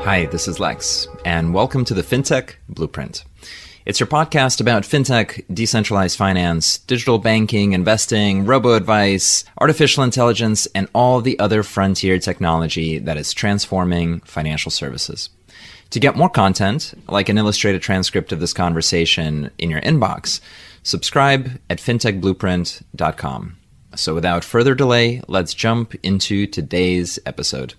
Hi, this is Lex, and welcome to the Fintech Blueprint. It's your podcast about fintech, decentralized finance, digital banking, investing, robo-advice, artificial intelligence, and all the other frontier technology that is transforming financial services. To get more content, like an illustrated transcript of this conversation in your inbox, subscribe at fintechblueprint.com. So without further delay, let's jump into today's episode.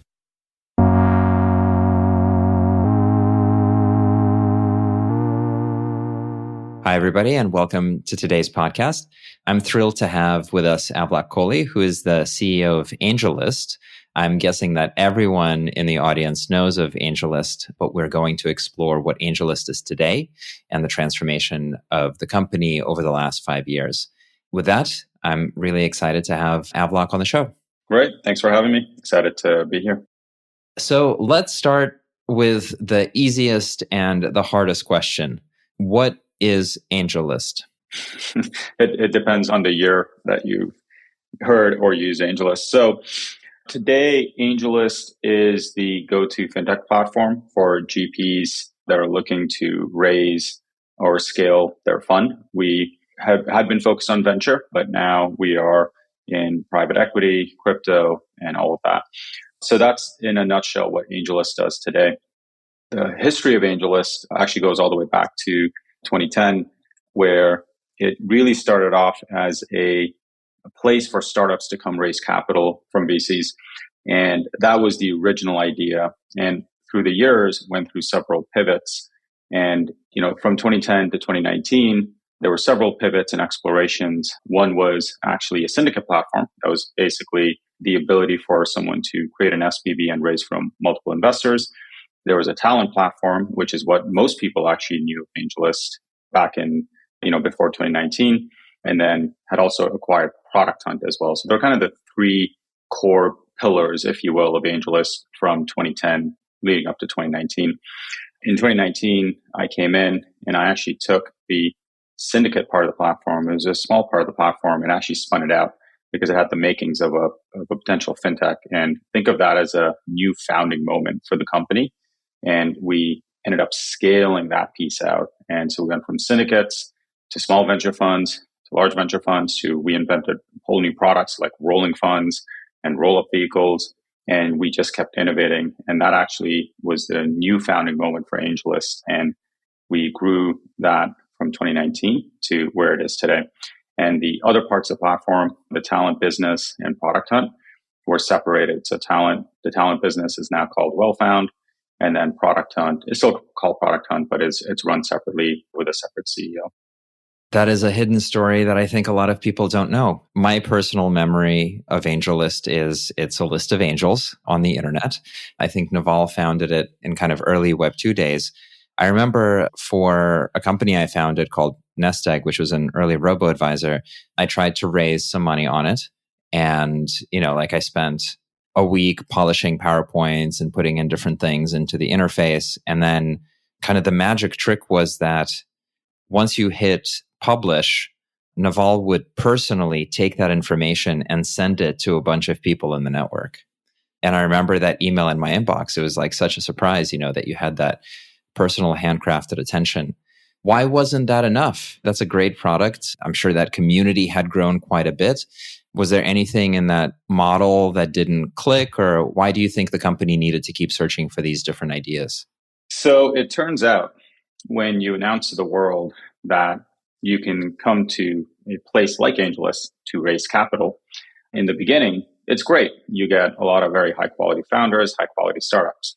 Hi, everybody, and welcome to today's podcast. I'm thrilled to have with us Avlok Kohli, who is the CEO of AngelList. I'm guessing that everyone in the audience knows of AngelList, but we're going to explore what AngelList is today and the transformation of the company over the last 5 years. With that, I'm really excited to have Avlok on the show. Great. Thanks for having me. Excited to be here. So let's start with the easiest and the hardest question. What is AngelList? It depends on the year that you heard or use AngelList. So today, AngelList is the go-to fintech platform for GPs that are looking to raise or scale their fund. We had been focused on venture, but now we are in private equity, crypto, and all of that. So that's in a nutshell what AngelList does today. The history of AngelList actually goes all the way back to 2010, where it really started off as a place for startups to come raise capital from VCs. And that was the original idea. And through the years, went through several pivots. And, from 2010 to 2019, there were several pivots and explorations. One was actually a syndicate platform. That was basically the ability for someone to create an SPV and raise from multiple investors. There was a talent platform, which is what most people actually knew of AngelList back in, before 2019, and then had also acquired Product Hunt as well. So they're kind of the three core pillars, if you will, of AngelList from 2010 leading up to 2019. In 2019, I came in and I actually took the syndicate part of the platform. It was a small part of the platform and actually spun it out because it had the makings of a potential fintech. And think of that as a new founding moment for the company. And we ended up scaling that piece out. And so we went from syndicates to small venture funds to large venture funds to we invented whole new products like rolling funds and roll-up vehicles. And we just kept innovating. And that actually was the new founding moment for AngelList. And we grew that from 2019 to where it is today. And the other parts of the platform, the talent business and Product Hunt, were separated. So the talent business is now called WellFound. And then Product Hunt is still called Product Hunt, but it's run separately with a separate CEO. That is a hidden story that I think a lot of people don't know. My personal memory of AngelList is it's a list of angels on the internet. I think Naval founded it in kind of early Web 2 days. I remember for a company I founded called Nest Egg, which was an early robo-advisor, I tried to raise some money on it. And, I spent a week polishing PowerPoints and putting in different things into the interface. And then kind of the magic trick was that once you hit publish, Naval would personally take that information and send it to a bunch of people in the network. And I remember that email in my inbox. It was like such a surprise, that you had that personal handcrafted attention. Why wasn't that enough? That's a great product. I'm sure that community had grown quite a bit. Was there anything in that model that didn't click, or why do you think the company needed to keep searching for these different ideas? So it turns out when you announce to the world that you can come to a place like AngelList to raise capital, in the beginning, it's great. You get a lot of very high quality founders, high quality startups.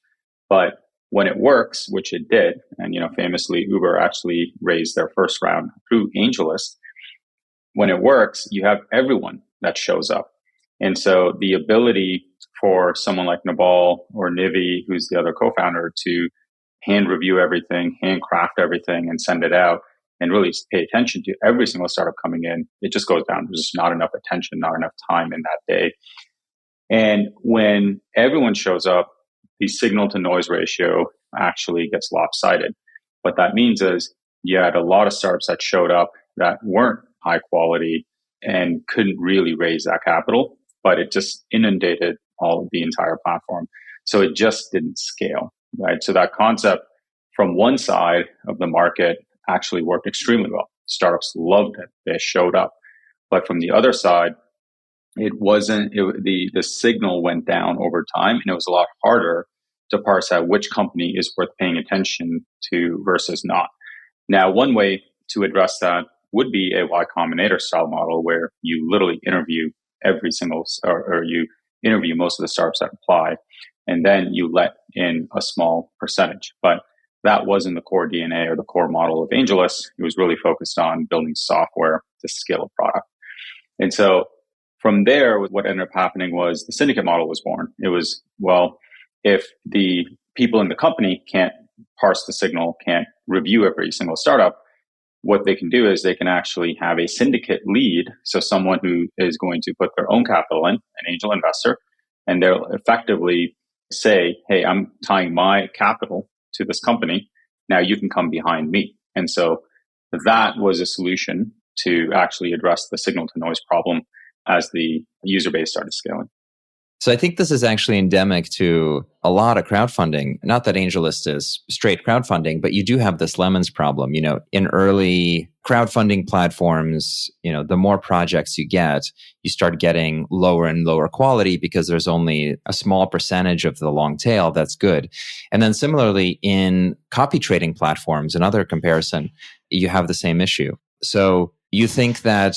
But when it works, which it did, and famously Uber actually raised their first round through AngelList. When it works, you have everyone that shows up. And so the ability for someone like Naval or Nivi, who's the other co-founder, to hand review everything, handcraft everything and send it out and really pay attention to every single startup coming in, it just goes down. There's just not enough attention, not enough time in that day. And when everyone shows up, the signal to noise ratio actually gets lopsided. What that means is you had a lot of startups that showed up that weren't high quality and couldn't really raise that capital, but it just inundated all of the entire platform. So it just didn't scale. right? So that concept from one side of the market actually worked extremely well. Startups loved it. They showed up. But from the other side, the signal went down over time, and it was a lot harder to parse out which company is worth paying attention to versus not. Now, one way to address that would be a Y Combinator style model where you literally interview every single, or you interview most of the startups that apply, and then you let in a small percentage. But that wasn't the core DNA or the core model of AngelList. It was really focused on building software to scale a product. And so from there, what ended up happening was the syndicate model was born. It was, well, if the people in the company can't parse the signal, can't review every single startup, what they can do is they can actually have a syndicate lead. So someone who is going to put their own capital in, an angel investor, and they'll effectively say, hey, I'm tying my capital to this company. Now you can come behind me. And so that was a solution to actually address the signal to noise problem as the user base started scaling. So I think this is actually endemic to a lot of crowdfunding. Not that AngelList is straight crowdfunding, but you do have this lemons problem. In early crowdfunding platforms, the more projects you get, you start getting lower and lower quality because there's only a small percentage of the long tail that's good. And then similarly in copy trading platforms, another comparison, you have the same issue. So you think that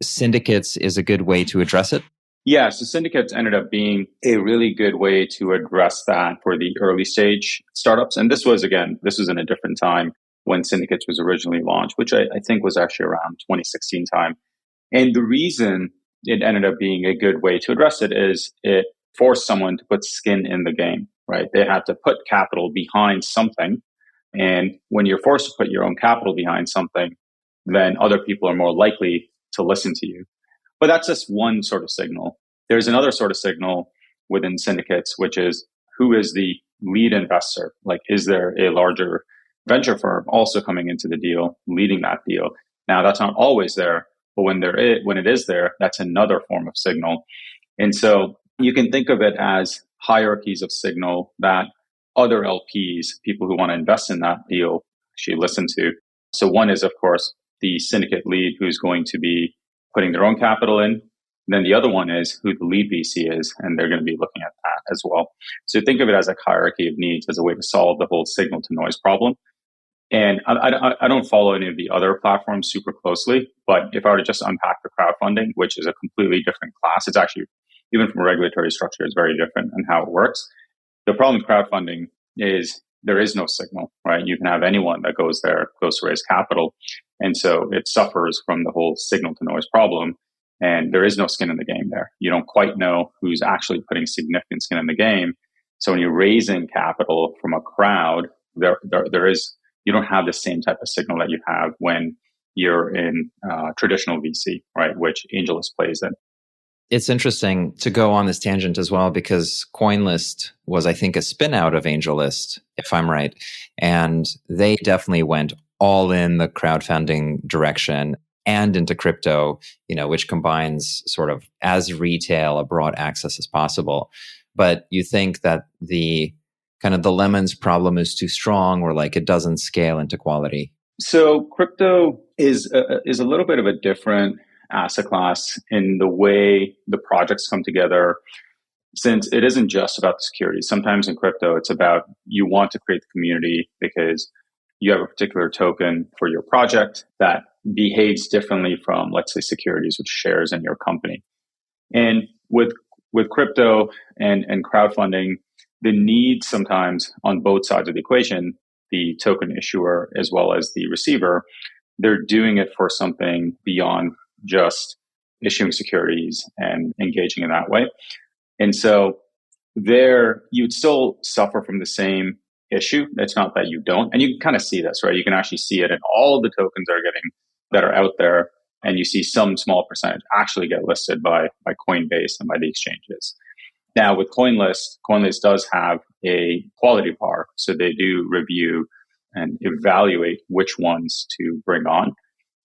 syndicates is a good way to address it? Yeah, so syndicates ended up being a really good way to address that for the early stage startups. And this was in a different time when syndicates was originally launched, which I think was actually around 2016 time. And the reason it ended up being a good way to address it is it forced someone to put skin in the game, right? They had to put capital behind something. And when you're forced to put your own capital behind something, then other people are more likely to listen to you. But that's just one sort of signal. There's another sort of signal within syndicates, which is who is the lead investor? Like, is there a larger venture firm also coming into the deal, leading that deal? Now, that's not always there, but when it is there, that's another form of signal. And so you can think of it as hierarchies of signal that other LPs, people who want to invest in that deal, actually listen to. So one is, of course, the syndicate lead who's going to be putting their own capital in. Then the other one is who the lead VC is, and they're going to be looking at that as well. So think of it as a hierarchy of needs as a way to solve the whole signal to noise problem. And I don't follow any of the other platforms super closely, but if I were to just unpack the crowdfunding, which is a completely different class, it's actually, even from a regulatory structure, it's very different in how it works. The problem with crowdfunding is there is no signal, right? You can have anyone that goes there, goes to raise capital. And so it suffers from the whole signal to noise problem. And there is no skin in the game there. You don't quite know who's actually putting significant skin in the game. So when you're raising capital from a crowd, you don't have the same type of signal that you have when you're in traditional VC, right? Which AngelList plays in. It's interesting to go on this tangent as well because CoinList was, I think, a spin out of AngelList, if I'm right. And they definitely went all in the crowdfunding direction and into crypto, which combines sort of as retail, a broad access as possible. But you think that the kind of the lemons problem is too strong or like it doesn't scale into quality? So crypto is a little bit of a different asset class in the way the projects come together, since it isn't just about the security. Sometimes in crypto, it's about you want to create the community because you have a particular token for your project that behaves differently from, let's say, securities, which shares in your company. And with crypto and crowdfunding, the need sometimes on both sides of the equation, the token issuer as well as the receiver, they're doing it for something beyond just issuing securities and engaging in that way. And so there, you'd still suffer from the same issue. It's not that you don't. And you can kind of see this, right? You can actually see it in all of the tokens that are out there. And you see some small percentage actually get listed by Coinbase and by the exchanges. Now with CoinList does have a quality bar. So they do review and evaluate which ones to bring on,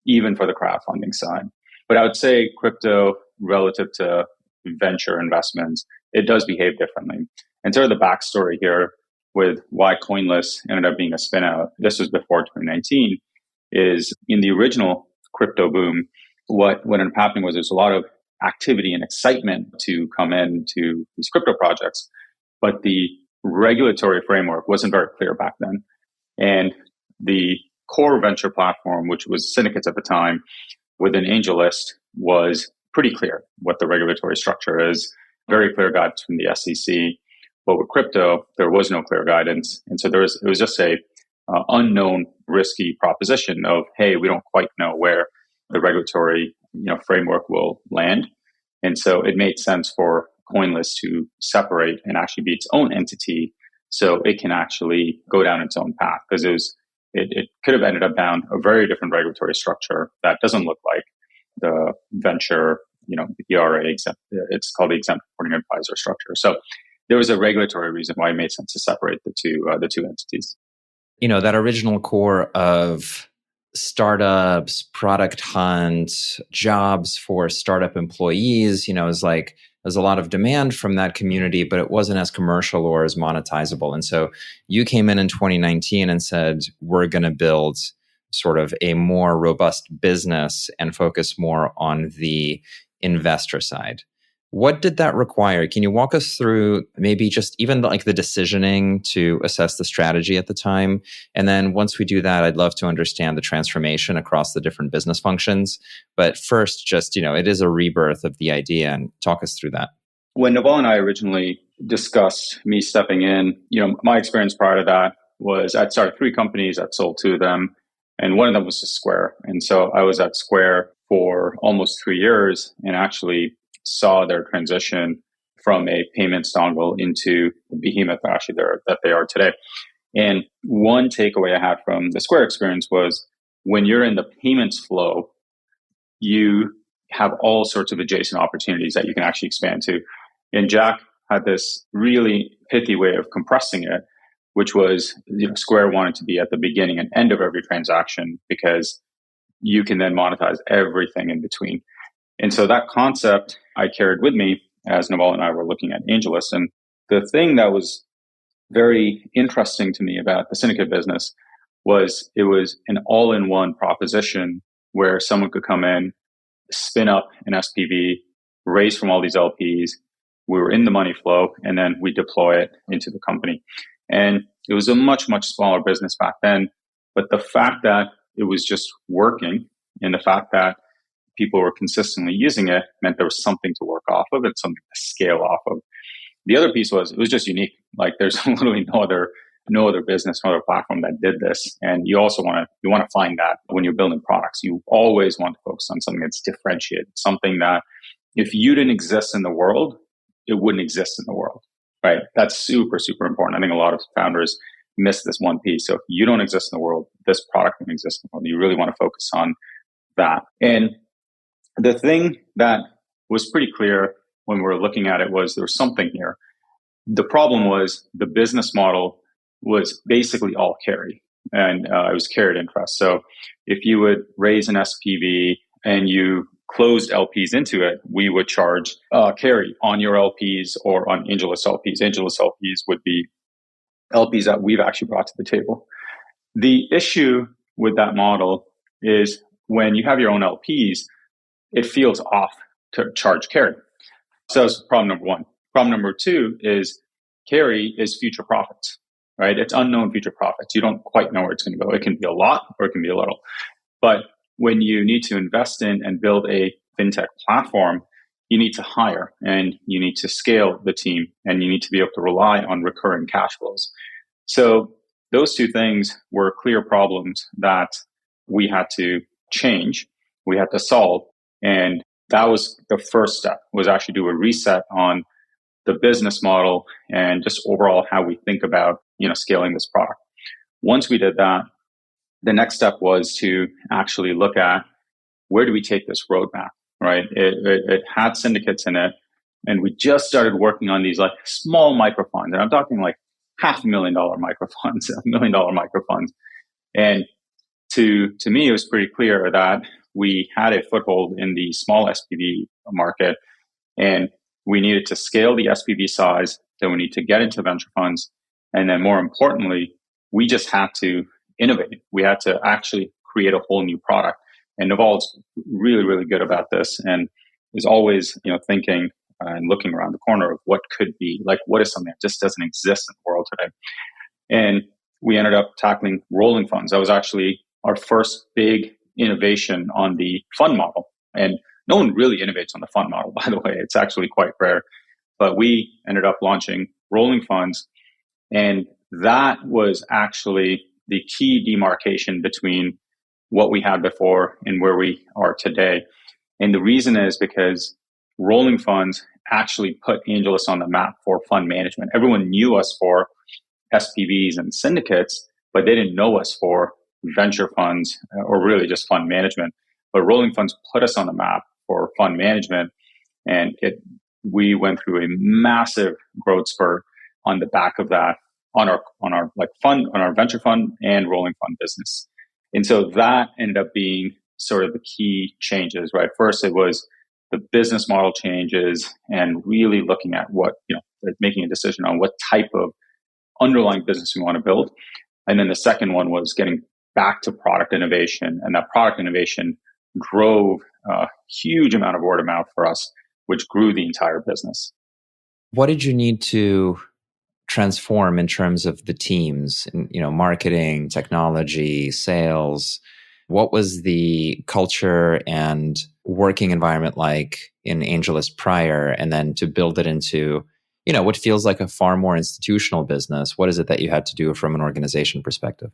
even for the crowdfunding side. But I would say crypto relative to venture investments, it does behave differently. And sort of the backstory here with why CoinList ended up being a spin out, this was before 2019, is in the original crypto boom, what ended up happening was there's a lot of activity and excitement to come into these crypto projects, but the regulatory framework wasn't very clear back then. And the core venture platform, which was syndicates at the time, within AngelList, was pretty clear what the regulatory structure is, very clear guidance from the SEC. But with crypto, there was no clear guidance. And so it was just a unknown, risky proposition of, hey, we don't quite know where the regulatory framework will land. And so it made sense for CoinList to separate and actually be its own entity so it can actually go down its own path, because it could have ended up down a very different regulatory structure that doesn't look like the venture, the ERA, it's called the exempt reporting advisor structure. So there was a regulatory reason why it made sense to separate the two entities. That original core of startups, product hunt, jobs for startup employees, is like, there's a lot of demand from that community, but it wasn't as commercial or as monetizable. And so you came in 2019 and said, we're going to build sort of a more robust business and focus more on the investor side. What did that require? Can you walk us through maybe just even like the decisioning to assess the strategy at the time? And then once we do that, I'd love to understand the transformation across the different business functions. But first, just, it is a rebirth of the idea, and talk us through that. When Naval and I originally discussed me stepping in, my experience prior to that was I'd started 3 companies, I'd sold 2 of them, and one of them was to Square. And so I was at Square for almost 3 years and actually saw their transition from a payments dongle into the behemoth that they are today. And one takeaway I had from the Square experience was when you're in the payments flow, you have all sorts of adjacent opportunities that you can actually expand to. And Jack had this really pithy way of compressing it, which was Square wanted to be at the beginning and end of every transaction because you can then monetize everything in between. And so that concept I carried with me as Naval and I were looking at AngelList. And the thing that was very interesting to me about the syndicate business was it was an all-in-one proposition where someone could come in, spin up an SPV, raise from all these LPs. We were in the money flow, and then we deploy it into the company. And it was a much, much smaller business back then. But the fact that it was just working and the fact that people were consistently using it meant there was something to work off of and something to scale off of. The other piece was it was just unique. Like there's literally no other business, no other platform that did this. And you also want to find that when you're building products. You always want to focus on something that's differentiated, something that if you didn't exist in the world, it wouldn't exist in the world, right? That's super, super important. I think a lot of founders miss this one piece. So if you don't exist in the world, this product doesn't exist in the world. You really want to focus on that. And the thing that was pretty clear when we were looking at it was there was something here. The problem was the business model was basically all carry, and it was carried interest. So if you would raise an SPV and you closed LPs into it, we would charge carry on your LPs or on AngelList LPs. AngelList LPs would be LPs that we've actually brought to the table. The issue with that model is when you have your own LPs, it feels off to charge carry. So that's problem number 1. Problem number 2 is carry is future profits, right? It's unknown future profits. You don't quite know where it's going to go. It can be a lot or it can be a little. But when you need to invest in and build a fintech platform, you need to hire and you need to scale the team and you need to be able to rely on recurring cash flows. So those 2 things were clear problems that we had to change, we had to solve. And that was the first step, was actually do a reset on the business model and just overall how we think about, scaling this product. Once we did that, the next step was to actually look at where do we take this roadmap, right? It had syndicates in it, and we just started working on these like small microfunds. And I'm talking like $500,000 microfunds, $1 million microfunds. And to me, it was pretty clear that we had a foothold in the small SPV market, and we needed to scale the SPV size. Then we need to get into venture funds, And then more importantly, we just had to innovate. We had to actually create a whole new product. And Naval's really, really good about this and is always, thinking and looking around the corner of what could be, like what is something that just doesn't exist in the world today. And we ended up tackling rolling funds. That was actually our first big innovation on the fund model. And no one really innovates on the fund model, by the way. It's actually quite rare. But we ended up launching rolling funds. And that was actually the key demarcation between what we had before and where we are today. And the reason is because rolling funds actually put AngelList on the map for fund management. Everyone knew us for SPVs and syndicates, but they didn't know us for venture funds or really just fund management. But rolling funds put us on the map for fund management, and we went through a massive growth spurt on the back of that on our venture fund and rolling fund business. And so that ended up being sort of the key changes, right? First, it was the business model changes and really looking at making a decision on what type of underlying business we want to build. And then the second one was getting back to product innovation. And that product innovation drove a huge amount of word of mouth for us, which grew the entire business. What did you need to transform in terms of the teams, marketing, technology, sales? What was the culture and working environment like in AngelList prior, and then to build it into, what feels like a far more institutional business? What is it that you had to do from an organization perspective?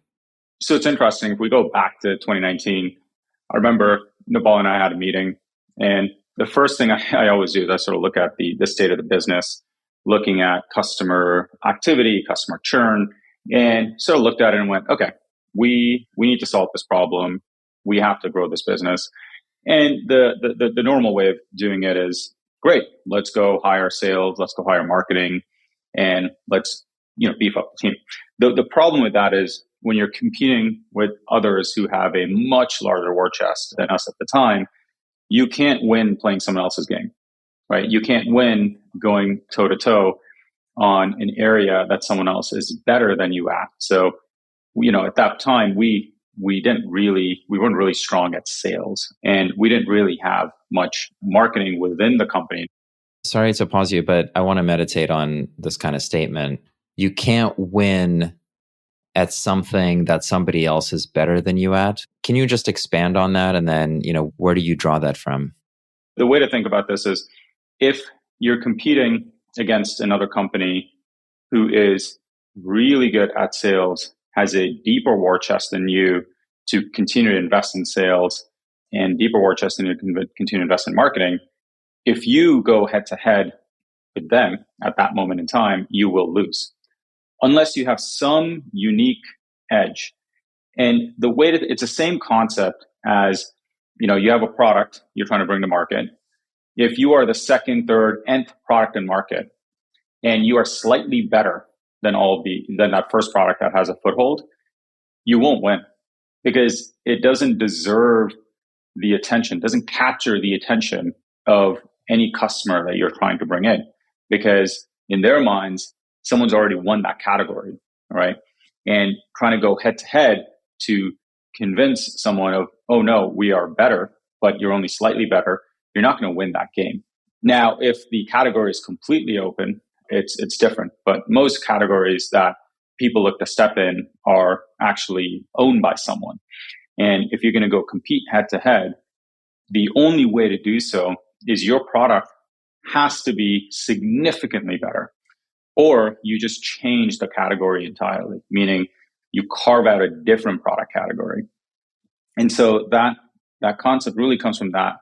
So it's interesting. If we go back to 2019, I remember Naval and I had a meeting, and the first thing I always do is I sort of look at the state of the business, looking at customer activity, customer churn, and sort of looked at it and went, okay, we need to solve this problem. We have to grow this business. And the normal way of doing it is, great, let's go hire sales, let's go hire marketing, and let's beef up the team. The problem with that is when you're competing with others who have a much larger war chest than us at the time, you can't win playing someone else's game, right? You can't win going toe to toe on an area that someone else is better than you at. So, at that time, we weren't really strong at sales, and we didn't really have much marketing within the company. Sorry to pause you, but I want to meditate on this kind of statement. You can't win at something that somebody else is better than you at. Can you just expand on that? And then, where do you draw that from? The way to think about this is, if you're competing against another company who is really good at sales, has a deeper war chest than you to continue to invest in sales, and deeper war chest than you can continue to invest in marketing, if you go head to head with them at that moment in time, you will lose. Unless you have some unique edge. And it's the same concept as, you have a product you're trying to bring to market. If you are the second, third, nth product in market, and you are slightly better than that first product that has a foothold, you won't win, because it doesn't deserve the attention, doesn't capture the attention of any customer that you're trying to bring in, because in their minds, someone's already won that category, right? And trying to go head to head to convince someone of, oh no, we are better, but you're only slightly better, you're not going to win that game. Now, if the category is completely open, it's different. But most categories that people look to step in are actually owned by someone. And if you're going to go compete head to head, the only way to do so is your product has to be significantly better, or you just change the category entirely, meaning you carve out a different product category. And so that concept really comes from that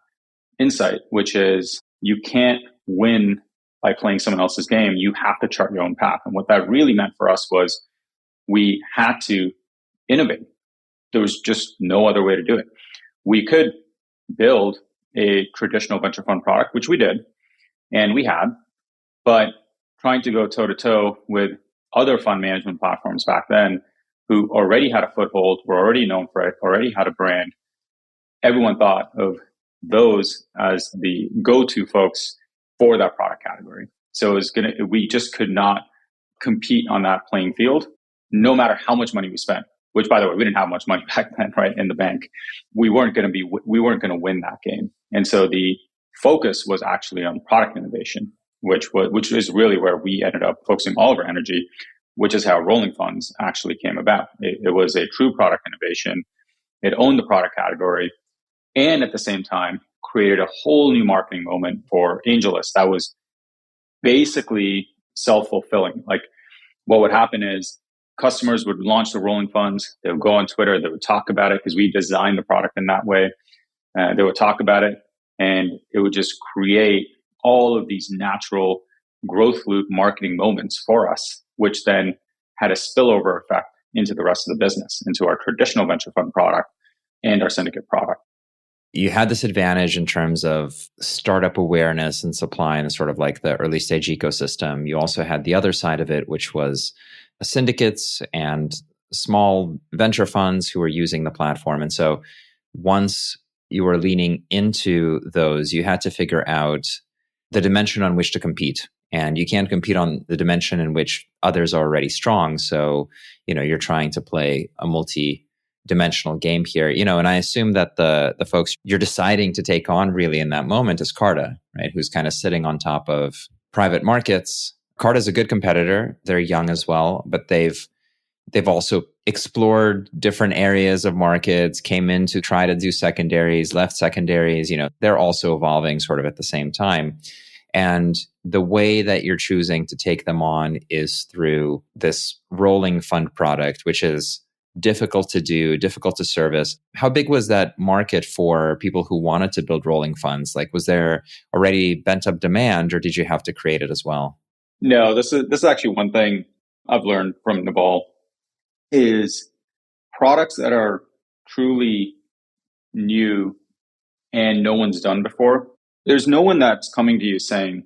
insight, which is you can't win by playing someone else's game. You have to chart your own path. And what that really meant for us was we had to innovate. There was just no other way to do it. We could build a traditional venture fund product, which we did, and we had, but trying to go toe to toe with other fund management platforms back then who already had a foothold, were already known for it, already had a brand, everyone thought of those as the go-to folks for that product category. So we just could not compete on that playing field, no matter how much money we spent. Which, by the way, we didn't have much money back then, right? In the bank, we weren't going to win that game. And so the focus was actually on product innovation, which is really where we ended up focusing all of our energy, which is how rolling funds actually came about. It was a true product innovation. It owned the product category, and at the same time created a whole new marketing moment for AngelList that was basically self-fulfilling. Like, what would happen is customers would launch the rolling funds. They would go on Twitter. They would talk about it because we designed the product in that way. They would talk about it, and it would just create all of these natural growth loop marketing moments for us, which then had a spillover effect into the rest of the business, into our traditional venture fund product and our syndicate product. You had this advantage in terms of startup awareness and supply and sort of like the early stage ecosystem. You also had the other side of it, which was syndicates and small venture funds who were using the platform. And so once you were leaning into those, you had to figure out the dimension on which to compete. And you can't compete on the dimension in which others are already strong. So, you're trying to play a multi-dimensional game here. And I assume that the folks you're deciding to take on really in that moment is Carta, right? Who's kind of sitting on top of private markets. Carta's a good competitor. They're young as well, but they've also explored different areas of markets, came in to try to do secondaries, left secondaries. They're also evolving sort of at the same time. And the way that you're choosing to take them on is through this rolling fund product, which is difficult to do, difficult to service. How big was that market for people who wanted to build rolling funds? Like, was there already bent up demand, or did you have to create it as well? No, this is actually one thing I've learned from Naval is products that are truly new and no one's done before. There's no one that's coming to you saying,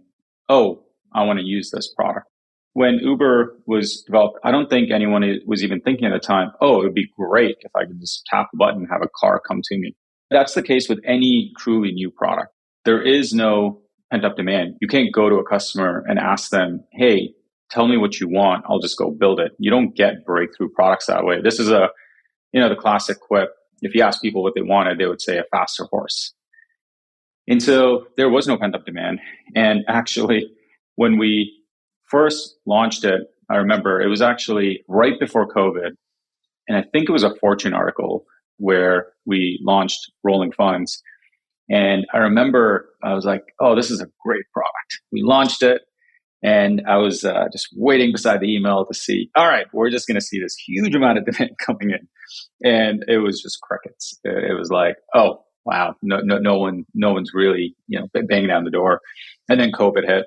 "Oh, I want to use this product." When Uber was developed, I don't think anyone was even thinking at the time, "Oh, it would be great if I could just tap a button and have a car come to me." That's the case with any truly new product. There is no pent-up demand. You can't go to a customer and ask them, "Hey, tell me what you want. I'll just go build it." You don't get breakthrough products that way. This is the classic quip. If you ask people what they wanted, they would say a faster horse. And so there was no pent-up demand. And actually, when we first launched it, I remember it was actually right before COVID. And I think it was a Fortune article where we launched rolling funds. And I remember I was like, "Oh, this is a great product." We launched it. And I was just waiting beside the email to see, all right, we're just going to see this huge amount of demand coming in. And it was just crickets. It was like, oh, wow, no one's really, banging down the door. And then COVID hit,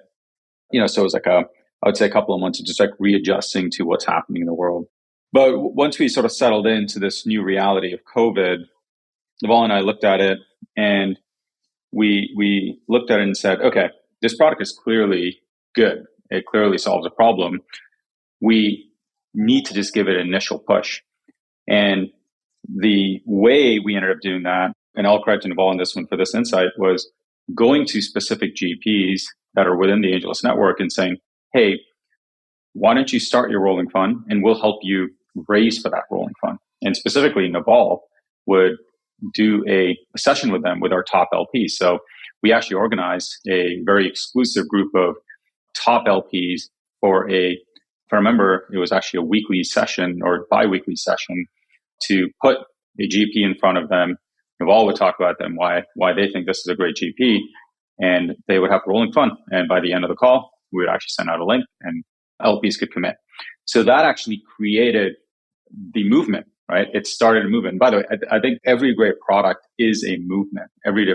so it was like I would say a couple of months of just like readjusting to what's happening in the world. But once we sort of settled into this new reality of COVID, Naval and I looked at it and we looked at it and said, okay, this product is clearly good. It clearly solves a problem. We need to just give it an initial push. And the way we ended up doing that, and I'll credit to Naval on this one for this insight, was going to specific GPs that are within the AngelList network and saying, "Hey, why don't you start your rolling fund and we'll help you raise for that rolling fund." And specifically, Naval would do a session with them with our top LPs. So we actually organized a very exclusive group of top LPs for if I remember, it was actually a weekly session or bi-weekly session to put a GP in front of them. Naval would talk about them, why they think this is a great GP, and they would have a rolling fund. And by the end of the call, we would actually send out a link and LPs could commit. So that actually created the movement, right? It started a movement. By the way, I think every great product is a movement. Every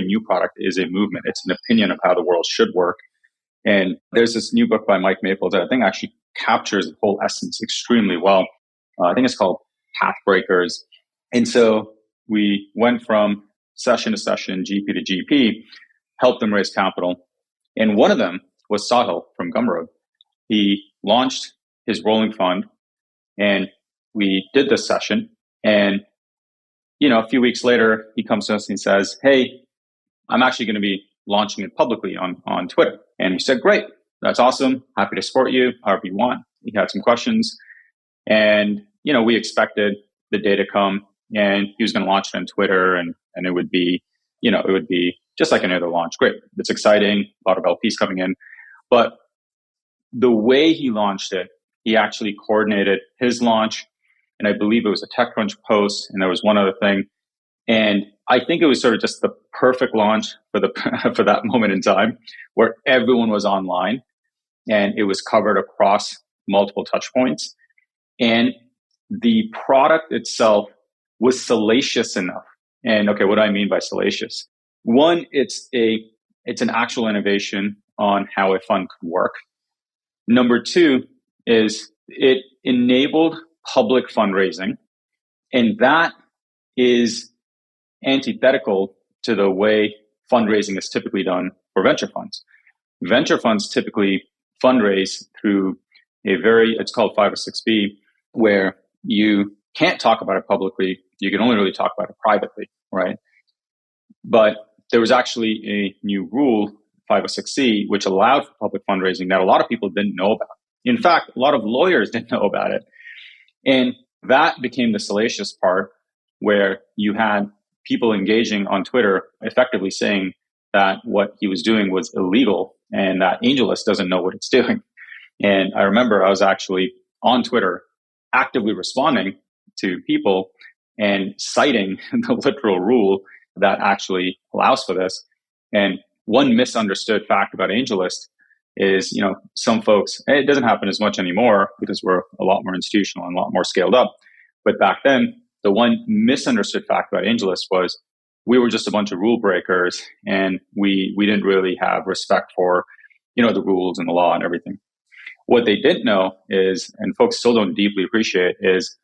new product is a movement. It's an opinion of how the world should work. And there's this new book by Mike Maples that I think actually captures the whole essence extremely well. I think it's called Path Breakers. And so we went from session to session, GP to GP, helped them raise capital. And one of them was Sahil from Gumroad. He launched his rolling fund and we did this session. And, a few weeks later, he comes to us and he says, "Hey, I'm actually going to be launching it publicly on Twitter." And we said, "Great, that's awesome. Happy to support you however you want." He had some questions, and we expected the day to come, and he was going to launch it on Twitter, and it would be, it would be just like any other launch. Great, it's exciting, a lot of LPs coming in, but the way he launched it, he actually coordinated his launch, and I believe it was a TechCrunch post, and there was one other thing, and I think it was sort of just the perfect launch for the for that moment in time, where everyone was online, and it was covered across multiple touch points. And the product itself was salacious enough. And okay, what do I mean by salacious? One, it's an actual innovation on how a fund could work. Number two is it enabled public fundraising. And that is antithetical to the way fundraising is typically done for venture funds. Venture funds typically fundraise through it's called 506B, where you can't talk about it publicly. You can only really talk about it privately, right? But there was actually a new rule, 506C, which allowed for public fundraising that a lot of people didn't know about. In fact, a lot of lawyers didn't know about it. And that became the salacious part, where you had people engaging on Twitter effectively saying that what he was doing was illegal and that AngelList doesn't know what it's doing. And I remember I was actually on Twitter actively responding to people and citing the literal rule that actually allows for this. And one misunderstood fact about AngelList is, some folks, it doesn't happen as much anymore because we're a lot more institutional and a lot more scaled up. But back then, the one misunderstood fact about AngelList was we were just a bunch of rule breakers, and we didn't really have respect for, the rules and the law and everything. What they didn't know is, and folks still don't deeply appreciate, is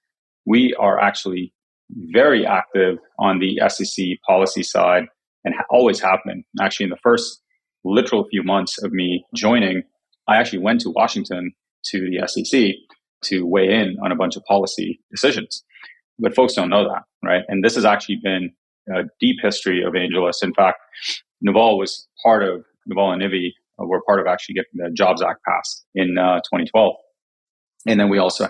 we are actually very active on the SEC policy side and always have been. Actually, in the first literal few months of me joining, I actually went to Washington to the SEC to weigh in on a bunch of policy decisions. But folks don't know that, right? And this has actually been a deep history of AngelList. In fact, Naval and Nivi were part of actually getting the Jobs Act passed in 2012. And then we also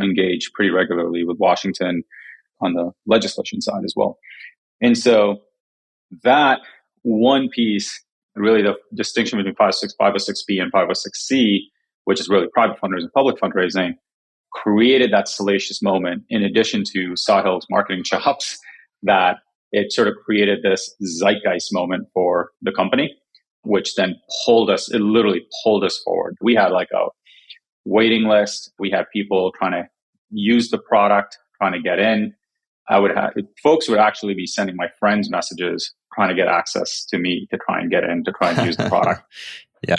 engage pretty regularly with Washington on the legislation side as well. And so that one piece, really the distinction between 506B and 506C, which is really private fundraising and public fundraising, created that salacious moment, in addition to Sahil's marketing chops, that it sort of created this zeitgeist moment for the company, which then literally pulled us forward. We had like a waiting list. We had people trying to use the product, trying to get in. Folks would actually be sending my friends messages trying to get access to me to try and get in, to try and use the product. Yeah.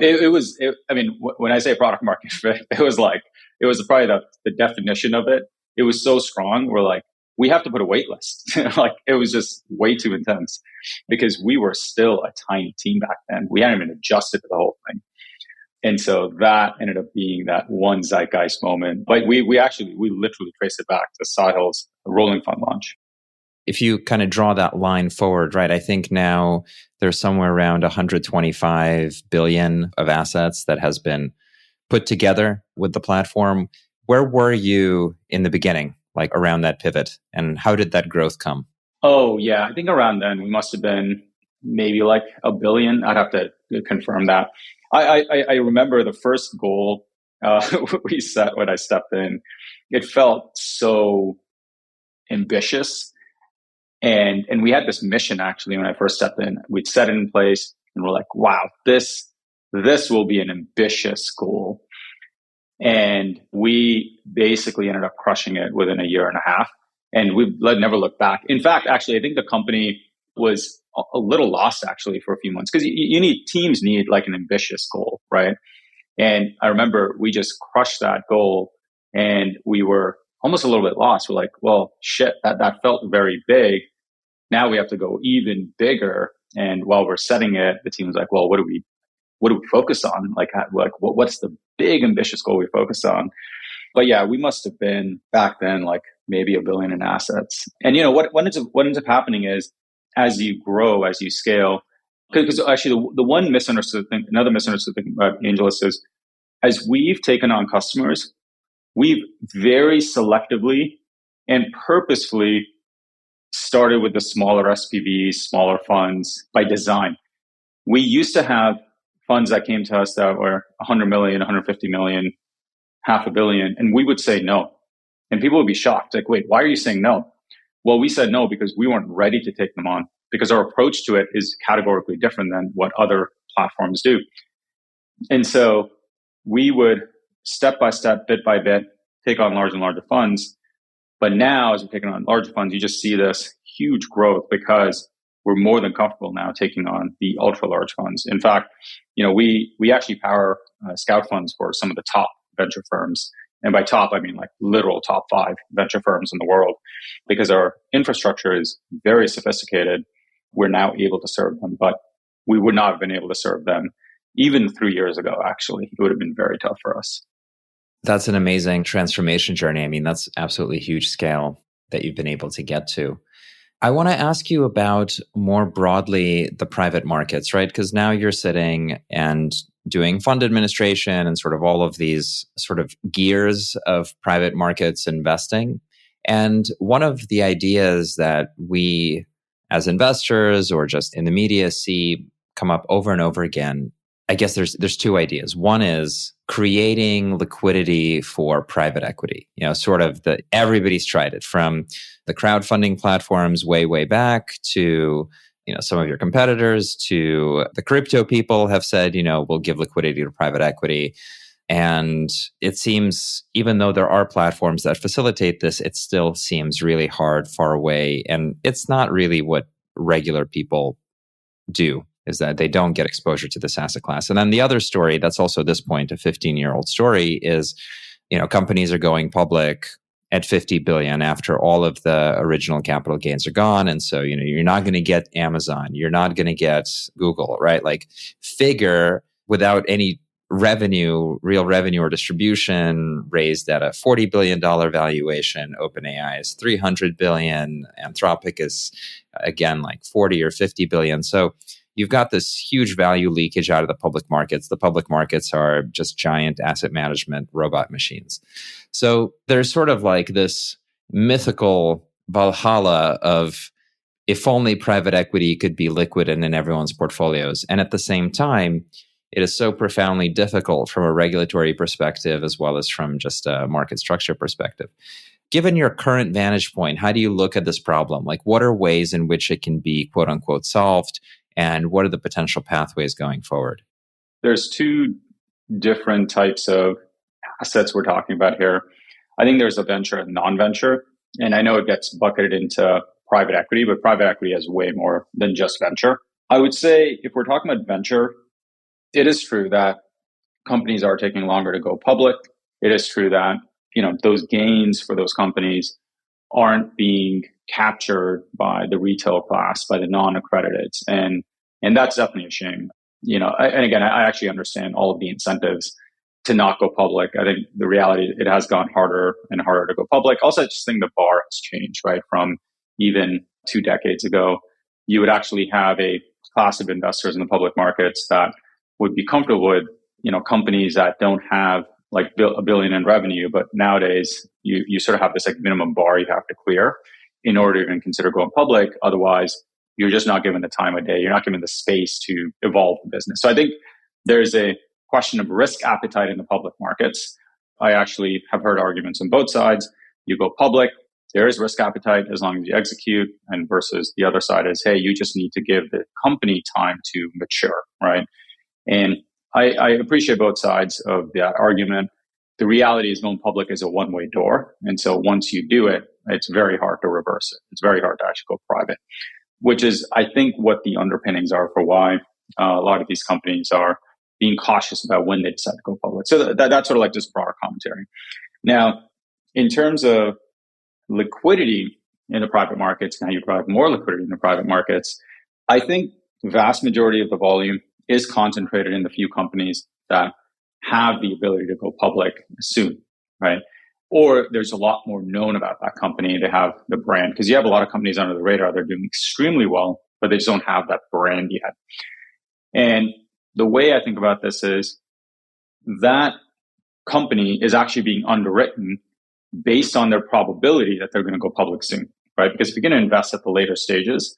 When I say product market fit, it was probably the definition of it. It was so strong. We're like, we have to put a wait list. Like, it was just way too intense because we were still a tiny team back then. We hadn't even adjusted to the whole thing. And so that ended up being that one zeitgeist moment. But we literally traced it back to Sahil's rolling fund launch. If you kind of draw that line forward, right, I think now there's somewhere around 125 billion of assets that has been put together with the platform. Where were you in the beginning, like around that pivot? And how did that growth come? Oh, yeah. I think around then we must have been maybe like a billion. I'd have to confirm that. I remember the first goal we set when I stepped in. It felt so ambitious. And we had this mission, actually, when I first stepped in. We'd set it in place and we're like, wow, this will be an ambitious goal. And we basically ended up crushing it within a year and a half. And we've never looked back. In fact, actually, I think the company was a little lost actually for a few months, because teams need like an ambitious goal, right? And I remember we just crushed that goal and we were almost a little bit lost. We're like, well, shit, that felt very big. Now we have to go even bigger. And while we're setting it, the team was like, well, what do we focus on? What's the big ambitious goal we focus on? But yeah, we must have been back then like maybe $1 billion in assets. And what ends up happening is, as you grow, as you scale, because actually the one misunderstood thing, another misunderstood thing about AngelList is as we've taken on customers, we've very selectively and purposefully started with the smaller SPVs, smaller funds by design. We used to have funds that came to us that were 100 million, 150 million, half a billion, and we would say no. And people would be shocked, like, wait, why are you saying no? Well, we said no because we weren't ready to take them on, because our approach to it is categorically different than what other platforms do. And so we would step by step, bit by bit, take on larger and larger funds. But now, as we're taking on larger funds, you just see this huge growth because we're more than comfortable now taking on the ultra large funds. In fact, we actually power scout funds for some of the top venture firms. And by top, I mean like literal top 5 venture firms in the world, because our infrastructure is very sophisticated. We're now able to serve them, but we would not have been able to serve them even 3 years ago. Actually, it would have been very tough for us. That's an amazing transformation journey. I mean, that's absolutely huge scale that you've been able to get to. I want to ask you about more broadly the private markets, right? Because now you're sitting and doing fund administration and sort of all of these sort of gears of private markets investing. And one of the ideas that we as investors or just in the media see come up over and over again, I guess there's 2 ideas. One is creating liquidity for private equity. Sort of everybody's tried it, from the crowdfunding platforms way back to some of your competitors, to the crypto people have said, we'll give liquidity to private equity. And it seems, even though there are platforms that facilitate this, it still seems really hard, far away, and it's not really what regular people do, is that they don't get exposure to this asset class. And then the other story that's also at this point a 15-year-old story is, companies are going public at 50 billion after all of the original capital gains are gone. And so, you're not going to get Amazon, you're not going to get Google, right? Like Figure, without any real revenue or distribution, raised at a $40 billion valuation. OpenAI is 300 billion. Anthropic is again like 40 or 50 billion. So you've got this huge value leakage out of the public markets. The public markets are just giant asset management robot machines. So there's sort of like this mythical Valhalla of, if only private equity could be liquid and in everyone's portfolios. And at the same time, it is so profoundly difficult from a regulatory perspective as well as from just a market structure perspective. Given your current vantage point, how do you look at this problem? Like, what are ways in which it can be quote unquote solved? And what are the potential pathways going forward? There's 2 different types of assets we're talking about here. I think there's a venture and non-venture. And I know it gets bucketed into private equity, but private equity has way more than just venture. I would say if we're talking about venture, it is true that companies are taking longer to go public. It is true that, those gains for those companies aren't being captured by the retail class, by the non-accredited. And that's definitely a shame. And again, I actually understand all of the incentives to not go public. I think the reality, it has gone harder and harder to go public. Also, I just think the bar has changed, right? From even 2 decades ago, you would actually have a class of investors in the public markets that would be comfortable with, companies that don't have like $1 billion in revenue. But nowadays, you sort of have this like minimum bar you have to clear in order to even consider going public. Otherwise, you're just not given the time of day. You're not given the space to evolve the business. So I think there's a question of risk appetite in the public markets. I actually have heard arguments on both sides. You go public, there is risk appetite as long as you execute, and versus the other side is, hey, you just need to give the company time to mature, right? And I appreciate both sides of that argument. The reality is going public is a one-way door. And so once you do it, it's very hard to reverse it. It's very hard to actually go private, which is, I think, what the underpinnings are for why a lot of these companies are being cautious about when they decide to go public. So that's sort of like just broader commentary. Now, in terms of liquidity in the private markets, and how you provide more liquidity in the private markets, I think the vast majority of the volume is concentrated in the few companies that have the ability to go public soon, right? Or there's a lot more known about that company. They have the brand, because you have a lot of companies under the radar. They're doing extremely well, but they just don't have that brand yet. And the way I think about this is that company is actually being underwritten based on their probability that they're going to go public soon, right? Because if you're going to invest at the later stages,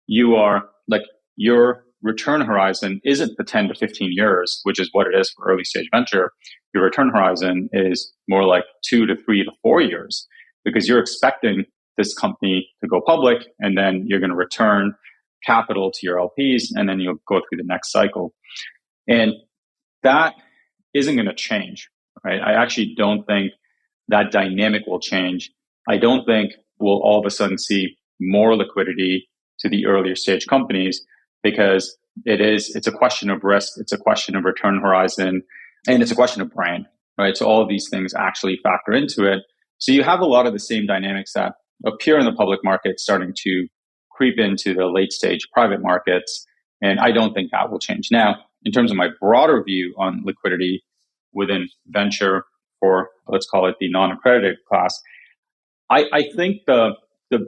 you are like your return horizon isn't the 10 to 15 years, which is what it is for early stage venture. Your return horizon is more like 2 to 3 to 4 years because you're expecting this company to go public and then you're going to return capital to your LPs and then you'll go through the next cycle. And that isn't going to change, right? I actually don't think that dynamic will change. I don't think we'll all of a sudden see more liquidity to the earlier stage companies because it's a question of risk, it's a question of return horizon, and it's a question of brand, right? So all of these things actually factor into it. So you have a lot of the same dynamics that appear in the public market starting to creep into the late stage private markets. And I don't think that will change. Now, in terms of my broader view on liquidity within venture, or let's call it the non-accredited class, I think the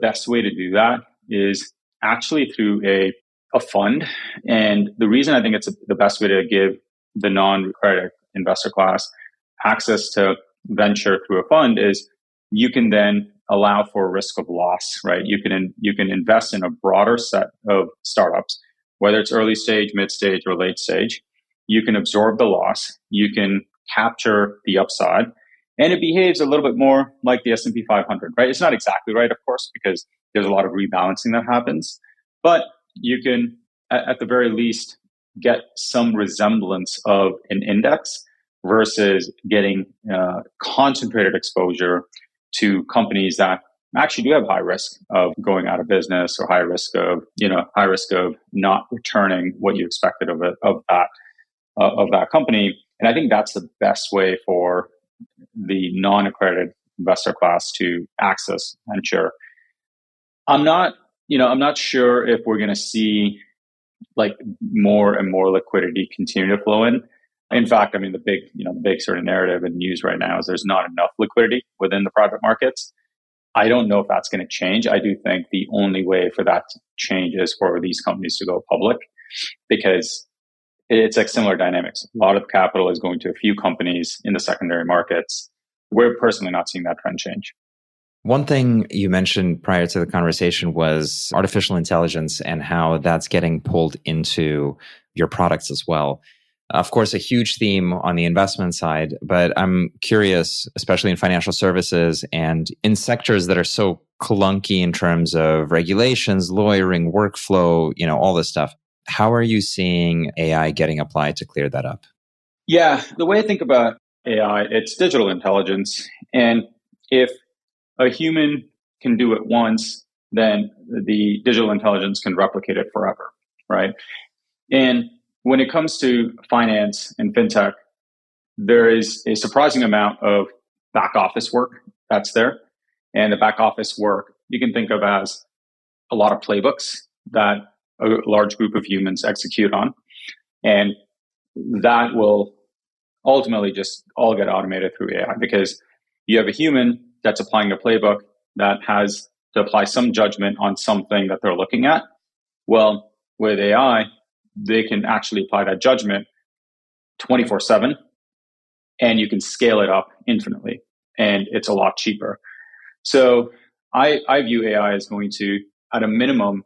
best way to do that is actually through a fund. And the reason I think it's the best way to give the non-accredited investor class access to venture through a fund is you can then allow for risk of loss, right? You can invest in a broader set of startups, whether it's early stage, mid stage, or late stage. You can absorb the loss. You can capture the upside. And it behaves a little bit more like the S&P 500, right? It's not exactly right, of course, because there's a lot of rebalancing that happens. But you can, at the very least, get some resemblance of an index versus getting concentrated exposure to companies that actually do have high risk of going out of business or high risk of not returning what you expected of that company. And I think that's the best way for the non-accredited investor class to access venture. I'm not sure if we're going to see like more and more liquidity continue to flow in. In fact, I mean, the big sort of narrative and news right now is there's not enough liquidity within the private markets. I don't know if that's going to change. I do think the only way for that to change is for these companies to go public because it's like similar dynamics. A lot of capital is going to a few companies in the secondary markets. We're personally not seeing that trend change. One thing you mentioned prior to the conversation was artificial intelligence and how that's getting pulled into your products as well. Of course, a huge theme on the investment side, but I'm curious, especially in financial services and in sectors that are so clunky in terms of regulations, lawyering, workflow, all this stuff. How are you seeing AI getting applied to clear that up? Yeah, the way I think about AI, it's digital intelligence. And if a human can do it once, then the digital intelligence can replicate it forever, right? And when it comes to finance and fintech, there is a surprising amount of back office work that's there. And the back office work you can think of as a lot of playbooks that a large group of humans execute on. And that will ultimately just all get automated through AI because you have a human that's applying a playbook that has to apply some judgment on something that they're looking at. Well, with AI, they can actually apply that judgment 24/7 and you can scale it up infinitely and it's a lot cheaper. So I view AI as going to, at a minimum,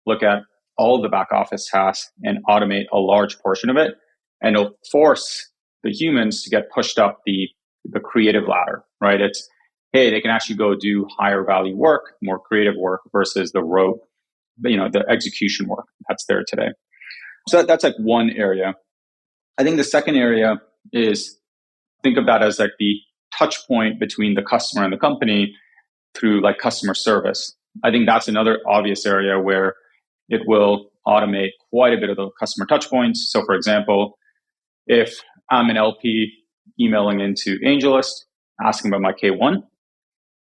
look at all the back office tasks and automate a large portion of it. And it'll force the humans to get pushed up the creative ladder, right? It's, hey, they can actually go do higher value work, more creative work versus the rote, the execution work that's there today. So that's like one area. I think the second area is think of that as like the touch point between the customer and the company through like customer service. I think that's another obvious area where it will automate quite a bit of the customer touch points. So for example, if I'm an LP emailing into AngelList, asking about my K1,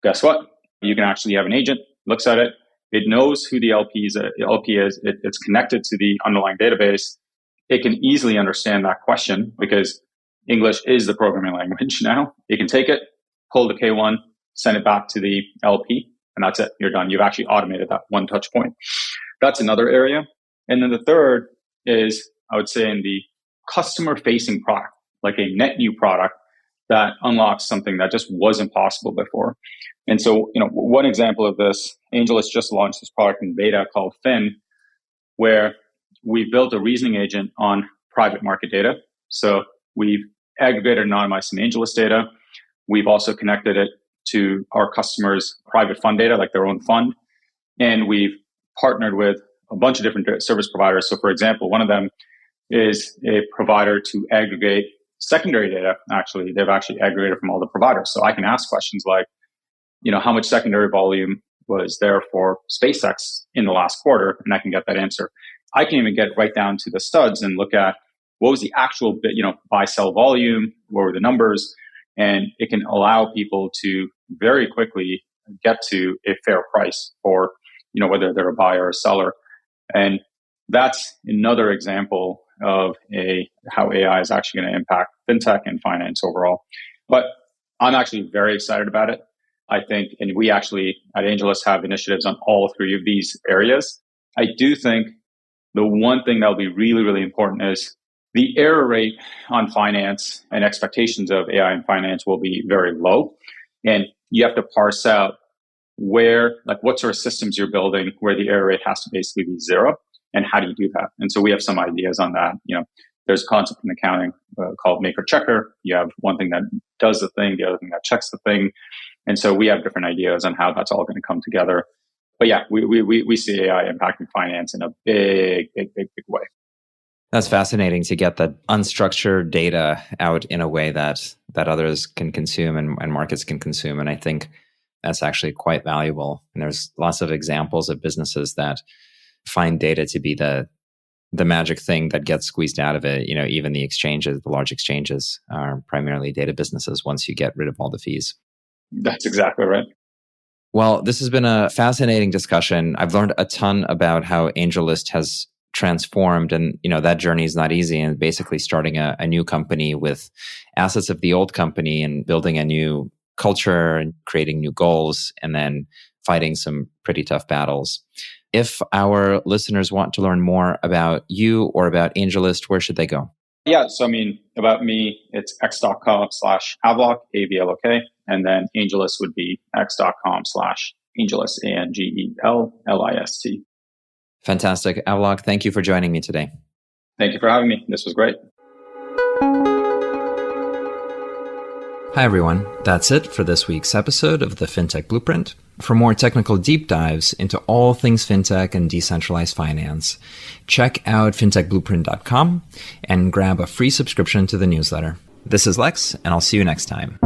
guess what? You can actually have an agent, looks at it. It knows who the LP is. It's connected to the underlying database. It can easily understand that question because English is the programming language now. It can take it, pull the K1, send it back to the LP, and that's it. You're done. You've actually automated that one touch point. That's another area. And then the third is, I would say, in the customer-facing product, like a net new product that unlocks something that just wasn't possible before. And so, one example of this, AngelList just launched this product in beta called Fin, where we built a reasoning agent on private market data. So we've aggregated anonymized some AngelList data. We've also connected it to our customers' private fund data, like their own fund. And we've partnered with a bunch of different service providers. So for example, one of them is a provider to aggregate secondary data. Actually, they've actually aggregated from all the providers. So I can ask questions like, how much secondary volume was there for SpaceX in the last quarter? And I can get that answer. I can even get right down to the studs and look at what was the actual buy sell volume, what were the numbers, and it can allow people to very quickly get to a fair price for whether they're a buyer or a seller. And that's another example of how AI is actually going to impact fintech and finance overall. But I'm actually very excited about it. I think, and we actually at AngelList have initiatives on all three of these areas. I do think the one thing that will be really, really important is the error rate on finance and expectations of AI and finance will be very low. And you have to parse out what sort of systems you're building where the error rate has to basically be zero. And how do you do that? And so we have some ideas on that. There's a concept in accounting called maker checker. You have one thing that does the thing, the other thing that checks the thing. And so we have different ideas on how that's all going to come together. But yeah, we see AI impacting finance in a big, big, big, big way. That's fascinating to get that unstructured data out in a way that others can consume and markets can consume. And I think that's actually quite valuable. And there's lots of examples of businesses that find data to be the magic thing that gets squeezed out of it. Even the exchanges, the large exchanges are primarily data businesses once you get rid of all the fees. That's exactly right. Well, this has been a fascinating discussion. I've learned a ton about how AngelList has transformed, and that journey is not easy. And basically starting a new company with assets of the old company and building a new culture and creating new goals, and then fighting some pretty tough battles. If our listeners want to learn more about you or about AngelList, where should they go? Yeah, so about me, it's x.com/Avlok, AVLOK, and then AngelList would be x.com/AngelList, ANGELLIST. Fantastic. Avlok, thank you for joining me today. Thank you for having me. This was great. Hi, everyone. That's it for this week's episode of the FinTech Blueprint. For more technical deep dives into all things fintech and decentralized finance, check out fintechblueprint.com and grab a free subscription to the newsletter. This is Lex, and I'll see you next time.